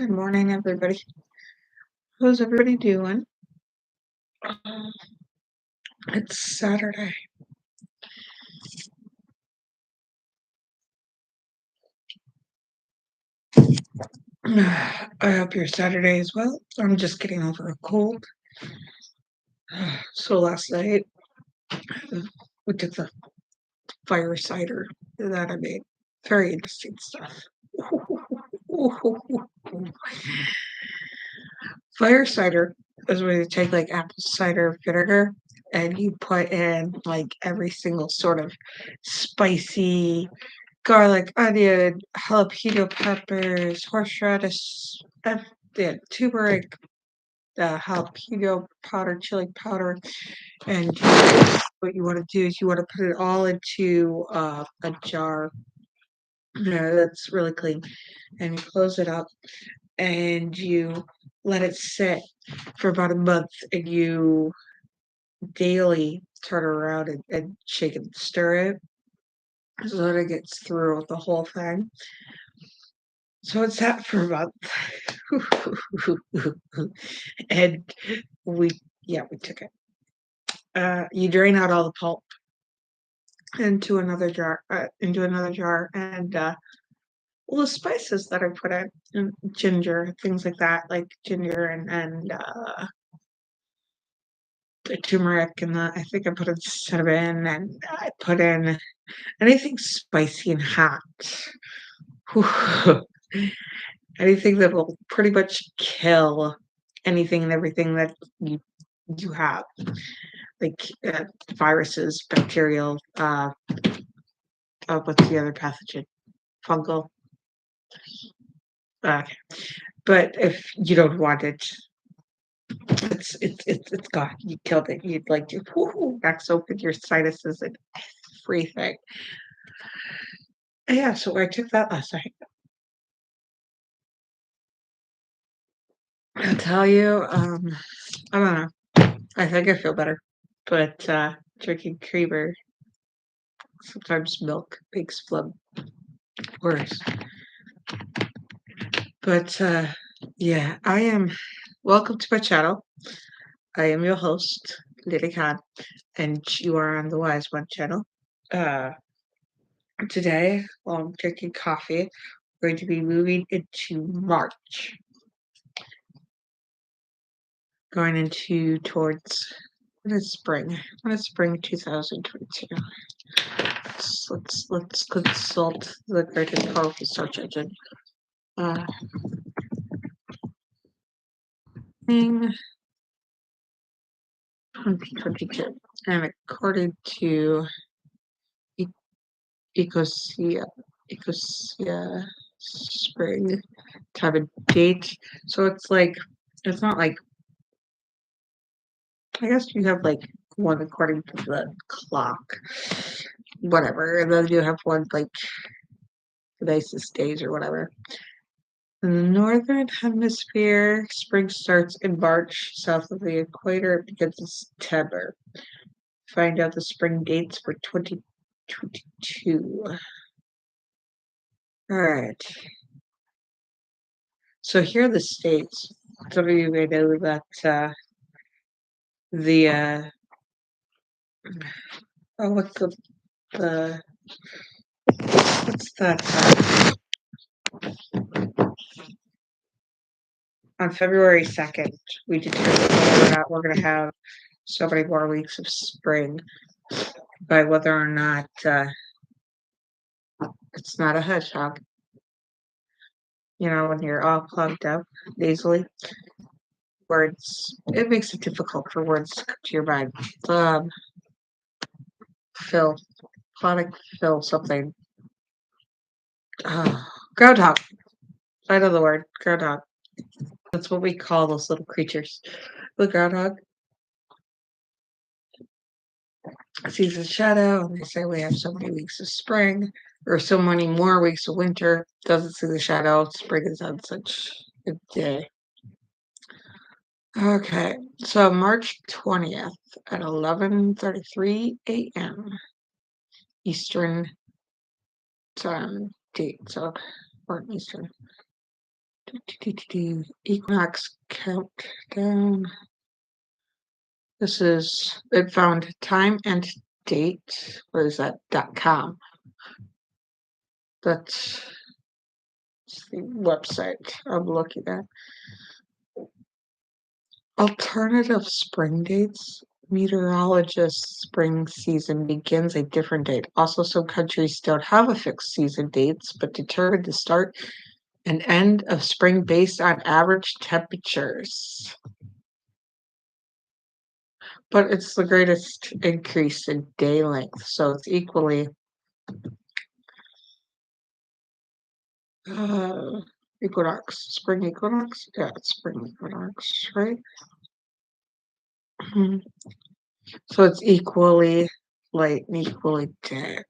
Good morning, everybody. How's everybody doing? Um, It's Saturday. I hope your Saturday is well. I'm just getting over a cold. So last night we took the fire cider that I made. Very interesting stuff. Fire cider is where you take like apple cider vinegar and you put in like every single sort of spicy garlic, onion, jalapeno peppers, horseradish, yeah, turmeric, jalapeno powder, chili powder, and what you want to do is you want to put it all into a jar that's really clean, and you close it up, and you let it sit for about a month, and you daily turn around and shake and stir it so that it gets through the whole thing. So it's sat for a month. And we we took it. You drain out all the pulp into another jar, and all the spices that I put in, and ginger, things like that, like ginger and the turmeric, and I think I put in cinnamon, and I put in anything spicy and hot. Anything that will pretty much kill anything and everything that you have, like viruses, bacterial, what's the other pathogen? Fungal. Okay. But if you don't want it, it's gone. You killed it. You'd like to cracks open your sinuses and everything. Yeah, so I took that last night. I'll tell you, I don't know. I think I feel better, but drinking creamer, sometimes milk makes phlegm worse. But yeah, I am. Welcome to my channel. I am your host, Lily Khan, and you are on the Wise One channel. Uh, Today, while I'm drinking coffee, we're going to be moving into March, going into towards when is spring? When is spring 2022? Let's consult the great and powerful search engine. Uh, spring 2022, and according to Ecosia, Ecosia spring type of date. So it's not like, I guess you have like one according to the clock, whatever, and then you have one like the nicest days or whatever. In the northern hemisphere, spring starts in March. South of the equator, it begins in September. Find out the spring dates for 2022. All right. So here are the states. Some of you may know that the what's the what's that? On February 2nd, we determined whether or not we're going to have so many more weeks of spring by whether or not it's not a hedgehog. You know, when you're all plugged up nasally, it makes it difficult for words to come to your mind. Phil, chronic Phil something. Oh, groundhog. I know the word, groundhog. That's what we call those little creatures. The groundhog sees a shadow, and they say we have so many weeks of spring, or so many more weeks of winter. Doesn't see the shadow. Spring is on such a day. Okay, so March 20th at 11:33 a.m. Eastern time date. So or Eastern Equinox countdown. This is, it found time and date. What is that? .com. That's the website I'm looking at. Alternative spring dates. Meteorologists' spring season begins a different date. Also, some countries don't have a fixed season dates, but determine the start and end of spring based on average temperatures. But it's the greatest increase in day length, so it's equally uh, equinox, spring equinox. Yeah, it's spring equinox, right? Mhm. So it's equally late and equally day.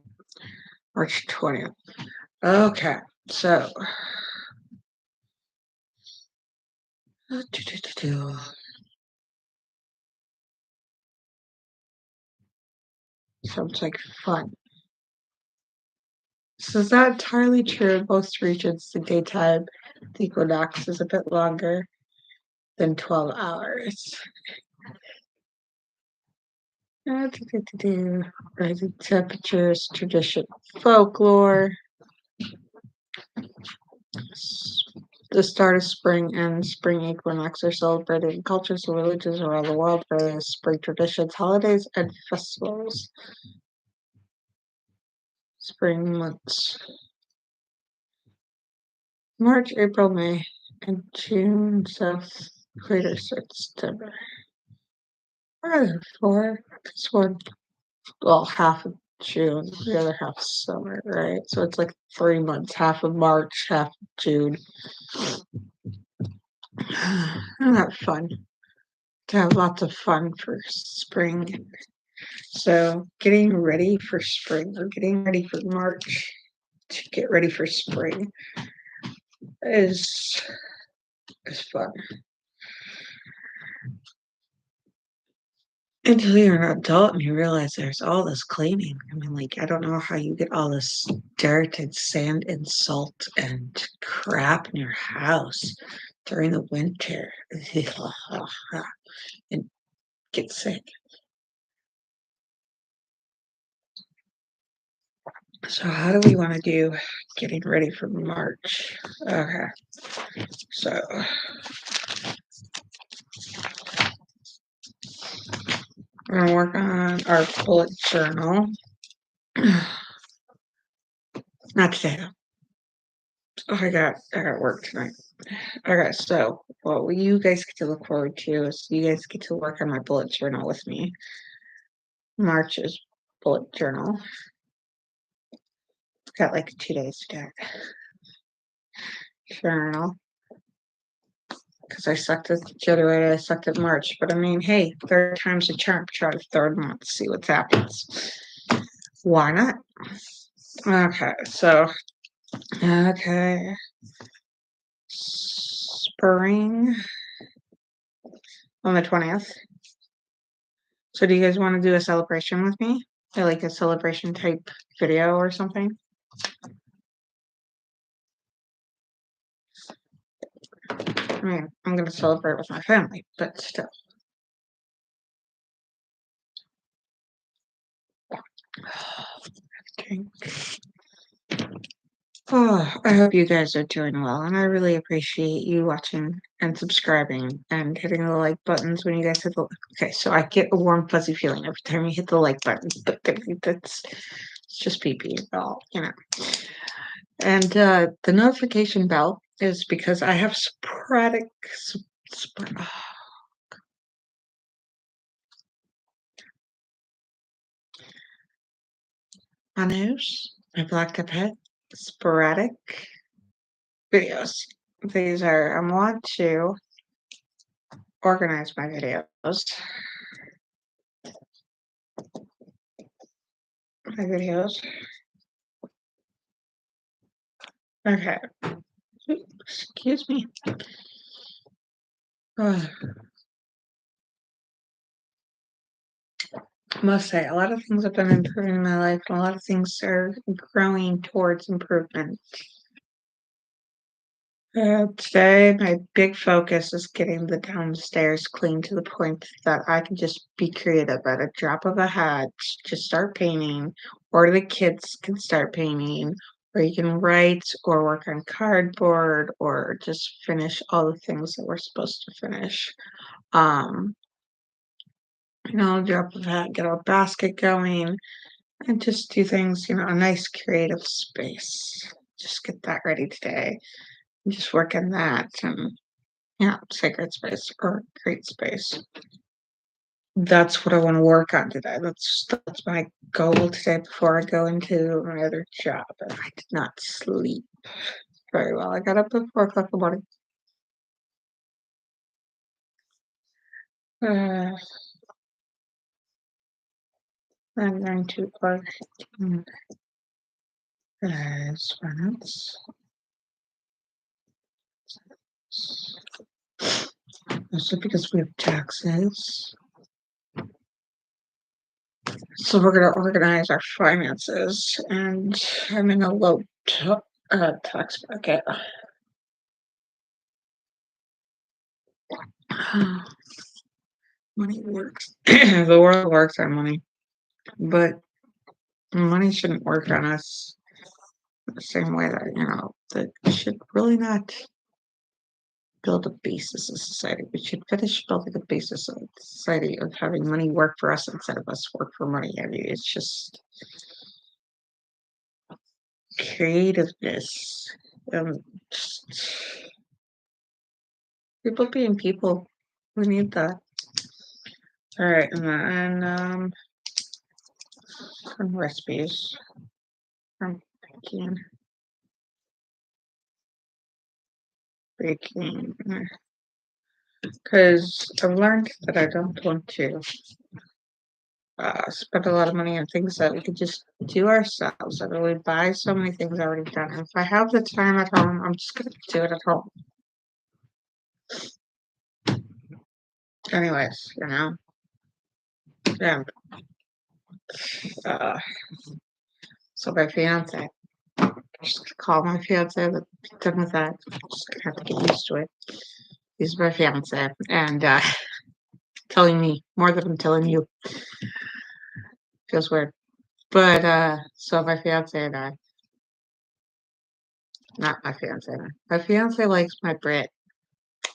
March 20th. Okay, so sounds like fun. So is that entirely true in most regions? The daytime, the equinox is a bit longer than 12 hours. Rising temperatures, tradition, folklore. The start of spring and spring equinox are celebrated in cultures and religions around the world, various spring traditions, holidays, and festivals. Spring months. March, April, May, and June, South Equator, September. Four. This one, well, half of June, the other half summer, right? So it's like 3 months, half of March, half of June. Isn't that fun? To have lots of fun for spring. So getting ready for spring or getting ready for March to get ready for spring is fun. Until you're an adult and you realize there's all this cleaning. I mean, like, I don't know how you get all this dirt and sand and salt and crap in your house during the winter and get sick. So how do we want to do getting ready for March? Okay. So we're gonna work on our bullet journal. Not today though. Oh, I got work tonight. Okay, so what you guys get to look forward to is you guys get to work on my bullet journal with me. March's bullet journal. Got like 2 days to do it. Journal. Because I sucked at January, I sucked at March. But I mean, hey, third time's a charm. Try the third month, see what happens. Why not? Okay, so okay. Spring on the 20th. So do you guys want to do a celebration with me? Like a celebration type video or something? I mean, I'm gonna celebrate with my family, but still. Okay. Oh, I hope you guys are doing well, and I really appreciate you watching and subscribing and hitting the like buttons when you guys hit the. Okay, so I get a warm, fuzzy feeling every time you hit the like button, but that's it's just pee all, you know. And the notification bell is because I have sporadic. Anush, my black pet, sporadic videos. These are, I want to organize my videos. My videos. Okay. Excuse me. I must say, a lot of things have been improving in my life, and a lot of things are growing towards improvement. Today, my big focus is getting the downstairs clean to the point that I can just be creative at a drop of a hat, just start painting, or the kids can start painting, or you can write or work on cardboard or just finish all the things that we're supposed to finish. Um, drop of a hat, get a basket going, and just do things, a nice creative space. Just get that ready today. Just work on that and sacred space or create space. That's what I want to work on today. That's my goal today before I go into my other job. And I did not sleep very well. I got up at 4 o'clock in the morning. 9, 2 o'clock. Finance. Also because we have taxes. So we're gonna organize our finances, and I'm in a low tax bracket. Money works. The world works on money, but money shouldn't work on us the same way that we should really not build a basis of society. We should finish building a basis of society of having money work for us instead of us work for money. I mean, it's just creativeness. Just people being people. We need that. All right, and then some recipes from baking, because I've learned that I don't want to spend a lot of money on things that we could just do ourselves. I really buy so many things already done. If I have the time at home, I'm just gonna do it at home. Anyways, yeah. Uh, so my fiance, just call my fiance. But done with that. Just gonna have to get used to it. He's my fiance, and telling me more than I'm telling you feels weird. But so my fiance and I, not my fiance, my fiance likes my Brit.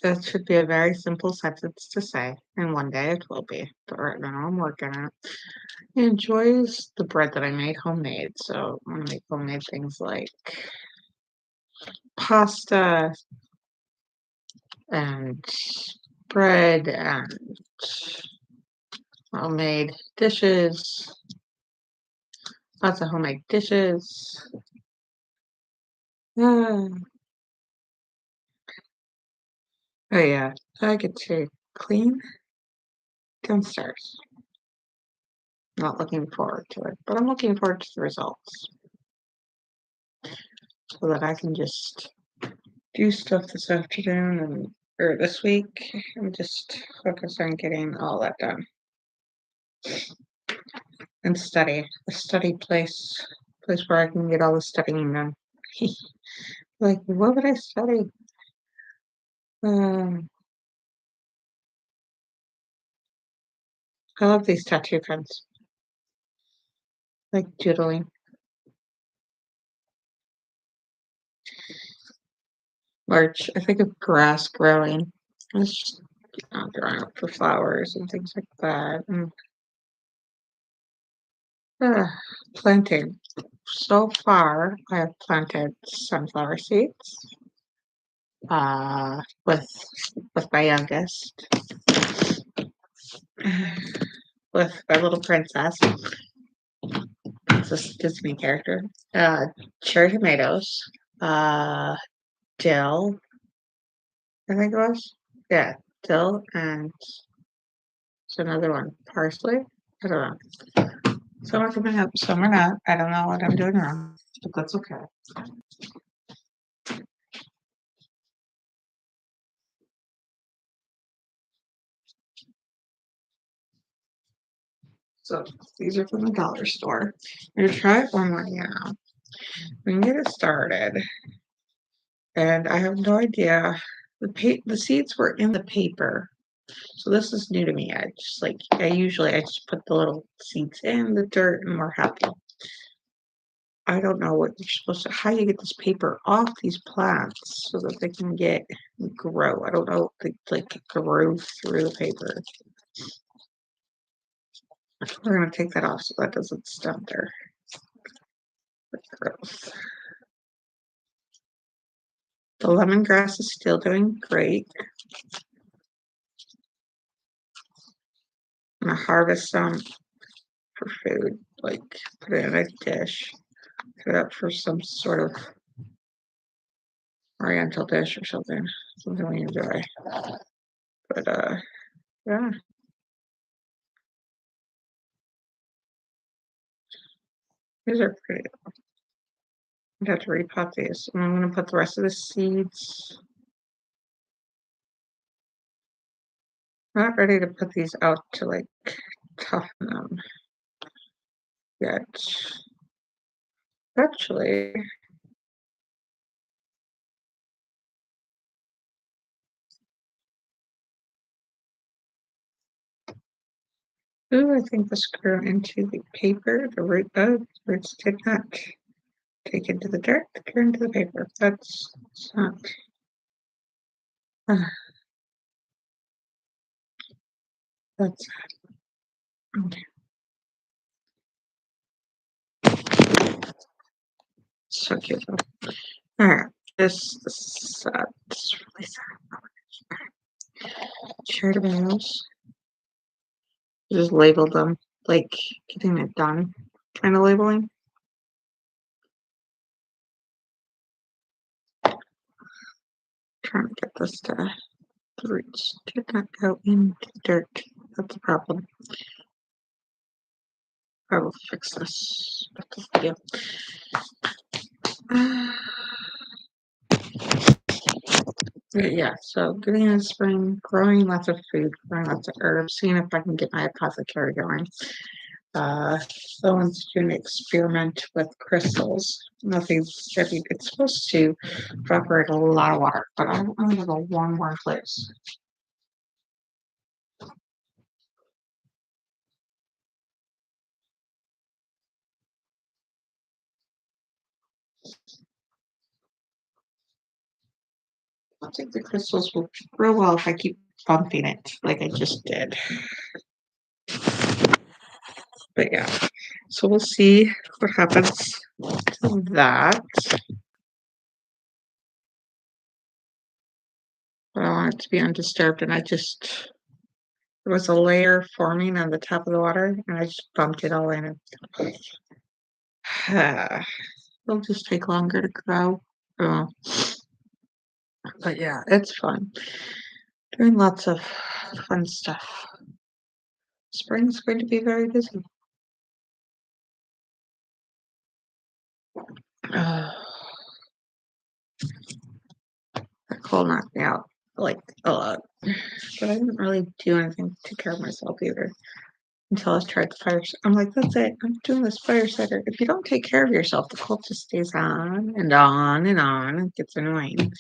That should be a very simple sentence to say, and one day it will be. But right now I'm working on it. He enjoys the bread that I made homemade, so I'm gonna make homemade things like pasta and bread and homemade dishes. Lots of homemade dishes. Ah, oh yeah, I get to clean downstairs. Not looking forward to it, but I'm looking forward to the results so that I can just do stuff this afternoon or this week and just focus on getting all that done and study. A study place where I can get all the studying done. Like, what would I study? Um, I love these tattoo pens, like doodling. March, I think of grass growing. It's just growing up for flowers and things like that. And uh, planting. So far, I have planted sunflower seeds uh, with with my youngest, with my little princess. It's a Disney character. Uh, Cherry tomatoes, uh, dill, I think it was. Yeah, dill and it's another one, parsley. I don't know. Some are coming up, some are not. I don't know what I'm doing wrong, but that's okay. So these are from the dollar store. I'm gonna try it one more now. We can get it started. and I have no idea. The seeds were in the paper, so this is new to me. I just put the little seeds in the dirt and we're happy. I don't know what you're supposed to, how you get this paper off these plants so that they can grow. I don't know if they grow through the paper. We're gonna take that off so that doesn't stunt their growth. The lemongrass is still doing great. I'm gonna harvest some for food, like put it in a dish, put it up for some sort of oriental dish or something we enjoy. But yeah. These are pretty. I'd have to repot these. And I'm gonna put the rest of the seeds. Not ready to put these out to like toughen them yet. Actually, ooh, I think this grew into the paper. The roots did not take into the dirt, they grew into the paper. That's not. That's okay. So cute. All right, this is really sad. Shared emails. Just labeled them, like getting it done, kind of labeling. Trying to get this to the roots. Did not go into the dirt. That's the problem. I will fix this. Yeah. Yeah, so getting in the spring, growing lots of food, growing lots of herbs, seeing if I can get my apothecary going. Someone's doing an experiment with crystals. Nothing heavy. It's supposed to evaporate a lot of water, but I don't really have a warm place. I think the crystals will grow well if I keep bumping it like I just did. But yeah, so we'll see what happens to that. But I want it to be undisturbed, and there was a layer forming on the top of the water, and I just bumped it all in. It'll just take longer to grow. But yeah, it's fun. Doing lots of fun stuff. Spring's going to be very busy. That cold knocked me out like a lot. But I didn't really do anything to take care of myself either until I tried the fire. I'm like, that's it. I'm doing this fire cider. If you don't take care of yourself, the cold just stays on and on and on. It gets annoying.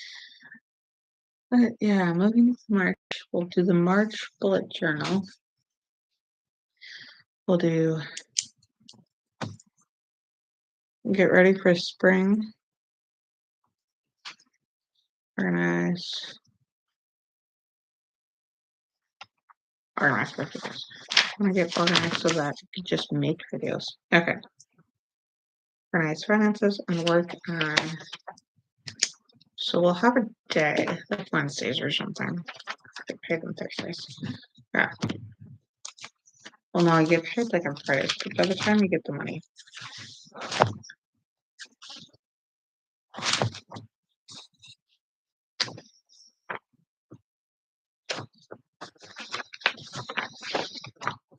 But yeah, moving to March, we'll do the March bullet journal. We'll get ready for spring. Organize my videos. I'm gonna get organized so that I can just make videos. Okay. Organize finances and work on. So we'll have a day, like Wednesdays or something. Get paid on Thursdays. Yeah. Well, no, I get paid like on Fridays, but by the time you get the money.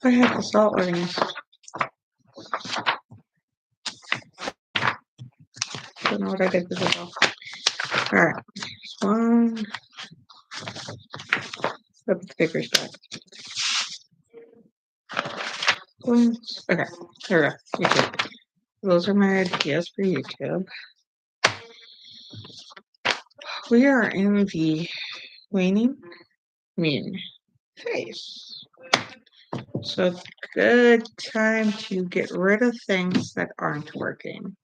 I have this all organized. Don't know what I did with it all. Alright. One. Put the papers back. Okay, here we go. YouTube. Those are my ideas for YouTube. we are in the waning moon phase. So it's a good time to get rid of things that aren't working.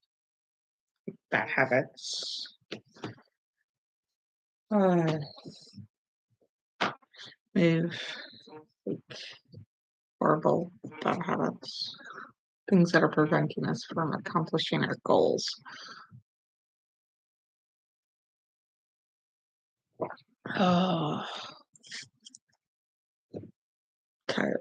Bad habits. Move like horrible bad habits. Things that are preventing us from accomplishing our goals. Oh, tired.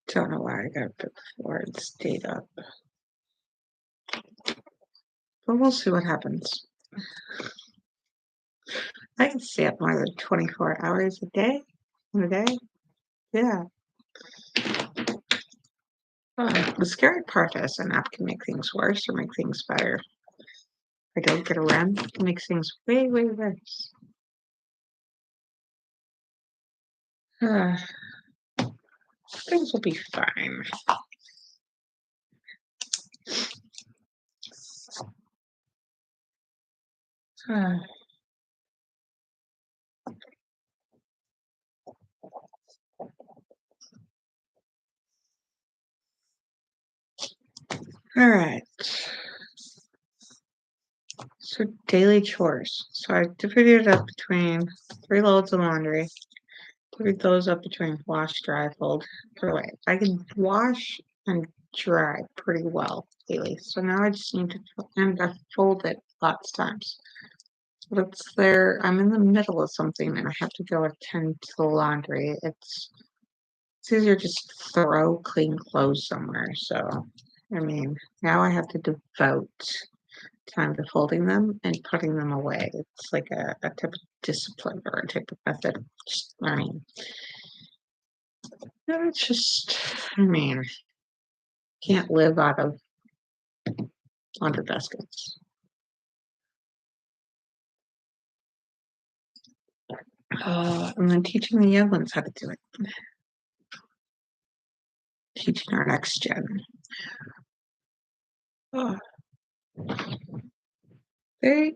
Don't know why I got up before and stayed up. But we'll see what happens. I can stay up more than 24 hours a day. In a day? Yeah. The scary part is an app can make things worse or make things better. If I don't get around, it makes things way, way worse. Things will be fine. All right. So daily chores. So I divided it up between 3 loads of laundry. Divide those up between wash, dry, fold, put away. I can wash and dry pretty well daily. So now I just need to and I fold it lots of times. But it's there. I'm in the middle of something and I have to go attend to the laundry. It's easier just to throw clean clothes somewhere. So I mean, now I have to devote time to folding them and putting them away. It's like a type of discipline or a type of method of just learning. No, it's just, I mean, can't live out of laundry baskets. And then teaching the young ones how to do it. Teaching our next gen. Oh, I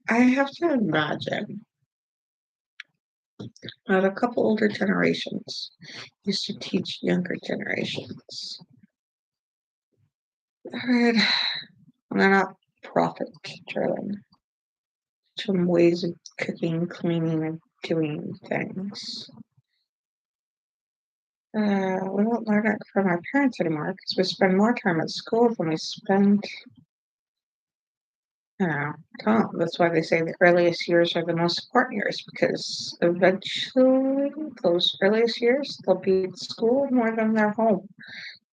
have to imagine that a couple older generations used to teach younger generations. Alright, and they're not profit driven. Some ways of cooking, cleaning, and doing things. We don't learn it from our parents anymore because we spend more time at school than we spend, that's why they say the earliest years are the most important years because eventually those earliest years they'll be at school more than they're home.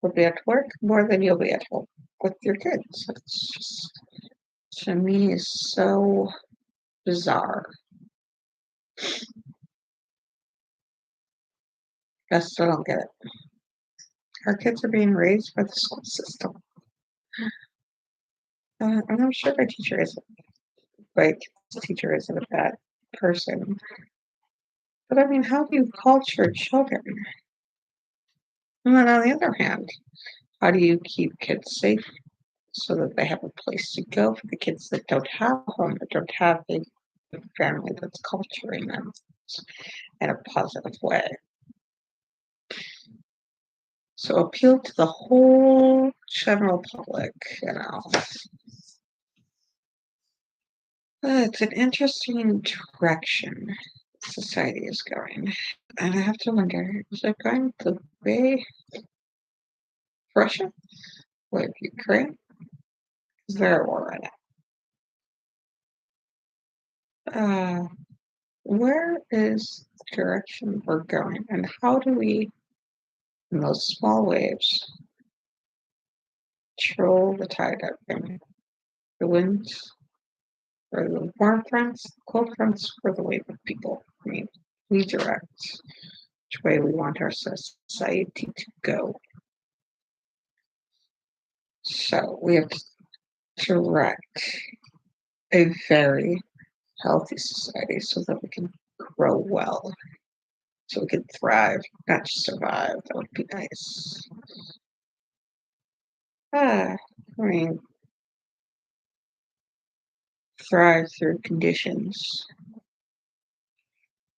They'll be at work more than you'll be at home with your kids. It's just, to me, is so bizarre. I still don't get it. Our kids are being raised by the school system. I'm not sure my teacher isn't a bad person. But I mean, how do you culture children? And then on the other hand, how do you keep kids safe so that they have a place to go for the kids that don't have a home, that don't have a family that's culturing them in a positive way? So appeal to the whole general public, It's an interesting direction society is going. And I have to wonder, is it going the way Russia? With Ukraine? Is there a war right now? Where is the direction we're going? And how do we, in those small waves, control the tide of the winds, or the warm fronts, cold fronts, or the wave of people? I mean, we direct which way we want our society to go. So we have to direct a very healthy society so that we can grow well, so we can thrive, not just survive. That would be nice. I mean, thrive through conditions.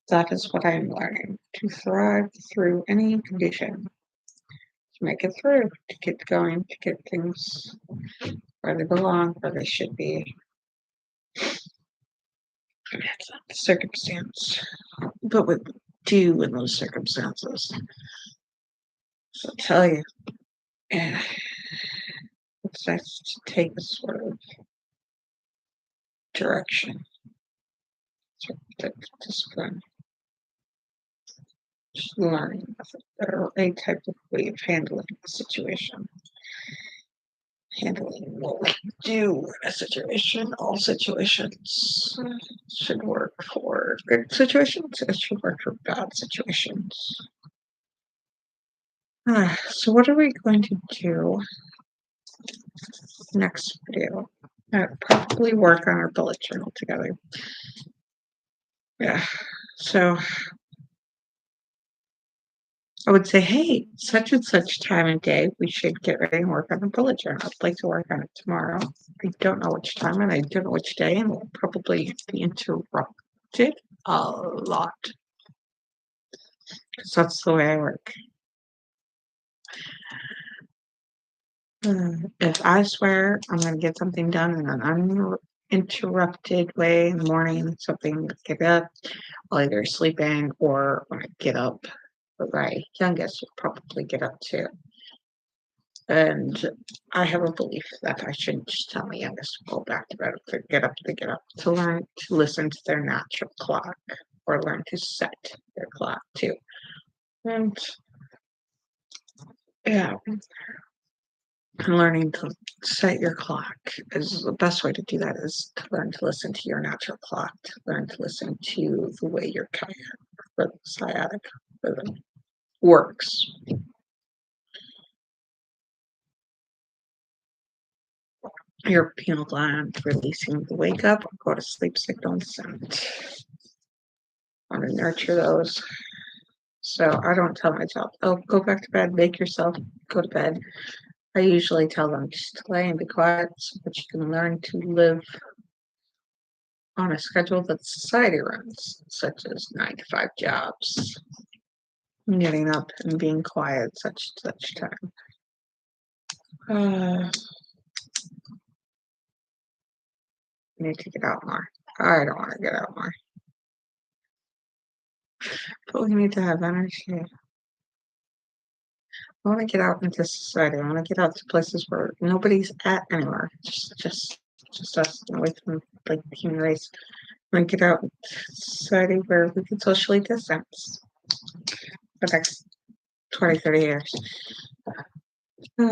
That is what I'm learning. To thrive through any condition. To make it through. To get going. To get things where they belong, where they should be. It's not the circumstance. But what we do in those circumstances. So I'll tell you. Yeah, it's nice to take a sort of direction. Sort of discipline. Just learning or a type of way of handling the situation. Handling what we do in a situation. All situations should work for good situations. It should work for bad situations. So what are we going to do next video? Probably work on our bullet journal together. Yeah. So I would say, hey, such and such time and day, we should get ready and work on the bullet journal. I'd like to work on it tomorrow. I don't know which time and I don't know which day, and we'll probably be interrupted a lot because that's the way I work. If I swear I'm going to get something done in an uninterrupted way in the morning, something to get up while either sleeping or when I get up, but my youngest will probably get up too. And I have a belief that I shouldn't just tell my youngest to go back to bed, to get up, to learn to listen to their natural clock or learn to set their clock too. And yeah, and learning to set your clock is the best way to do that is to learn to listen to your natural clock, to learn to listen to the way your sciatic rhythm works. Your pineal gland releasing the wake up or go to sleep signals, and I want to nurture those. So I don't tell myself, oh, go back to bed, make yourself go to bed. I usually tell them just to lay and be quiet so that you can learn to live on a schedule that society runs, such as 9 to 5 jobs, getting up and being quiet such time. I need to get out more. I don't want to get out more. But we need to have energy. I want to get out into society. I want to get out to places where nobody's at anymore. Just us away from like the human race. I want to get out into society where we can socially distance for the next 20, 30 years. I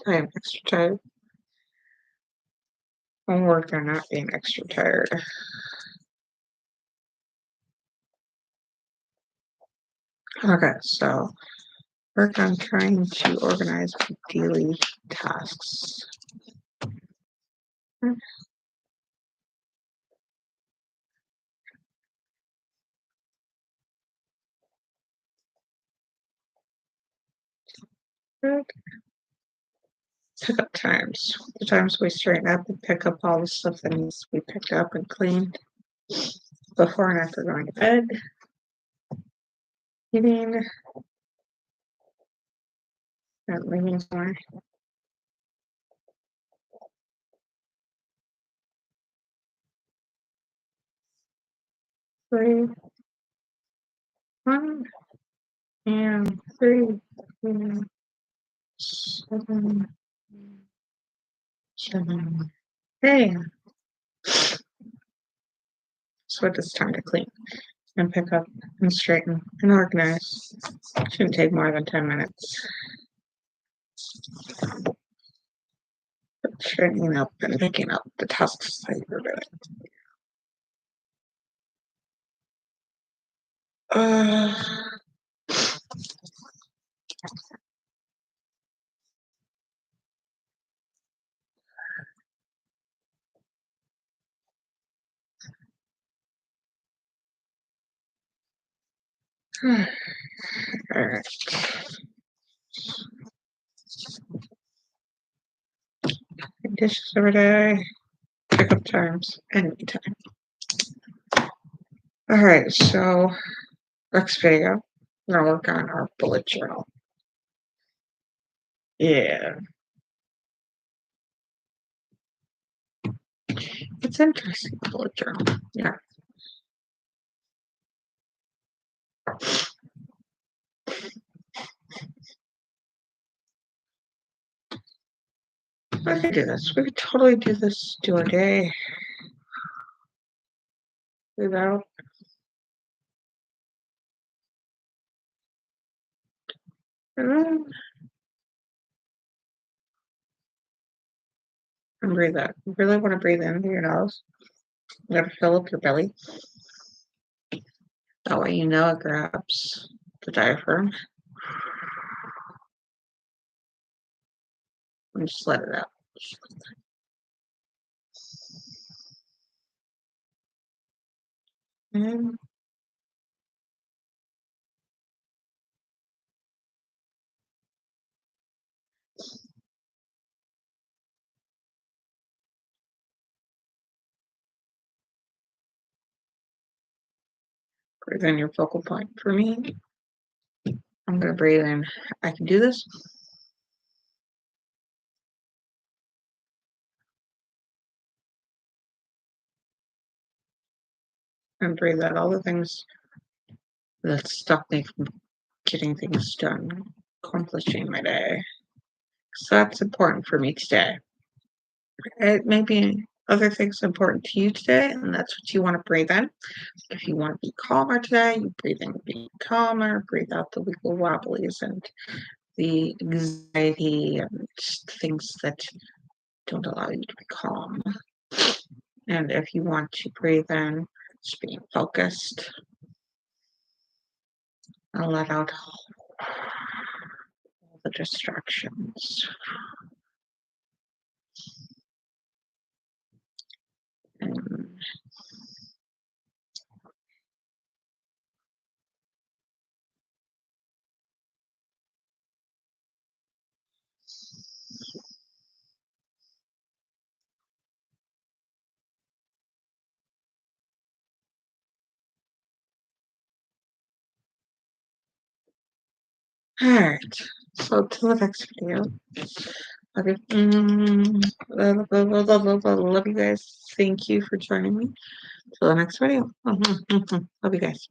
am extra tired. I'm working on not being extra tired. Okay, so work on trying to organize my daily tasks. Pick up times. The times we straighten up and pick up all the stuff that needs to be picked up and cleaned before and after going to bed. Eating and leaving somewhere. Three, 1, and 3, 7, 7. Hey, so it's time to clean and pick up and straighten and organize. Shouldn't take more than 10 minutes. Straightening up and picking up the tasks that you're doing. All right. Dishes every day. Pickup times anytime. Alright, so next video, we're gonna work on our bullet journal. Yeah. It's interesting, bullet journal. Yeah. We could do this. We could totally do this, do a day without. And breathe out. You really want to breathe in through your nose. You gotta fill up your belly. That way you know it grabs the diaphragm. And just let it out. And breathe in your focal point. For me, I'm gonna breathe in. I can do this. And breathe out all the things that stop me from getting things done, accomplishing my day. So that's important for me today. It may be other things important to you today, and that's what you want to breathe in. If you want to be calmer today, you breathe in, be calmer, breathe out the wiggle wobblies and the anxiety and just things that don't allow you to be calm. And if you want to breathe in, just being focused and let out all the distractions. And all right. So till the next video. Okay. Love you guys. Thank you for joining me. Till the next video. Love you guys.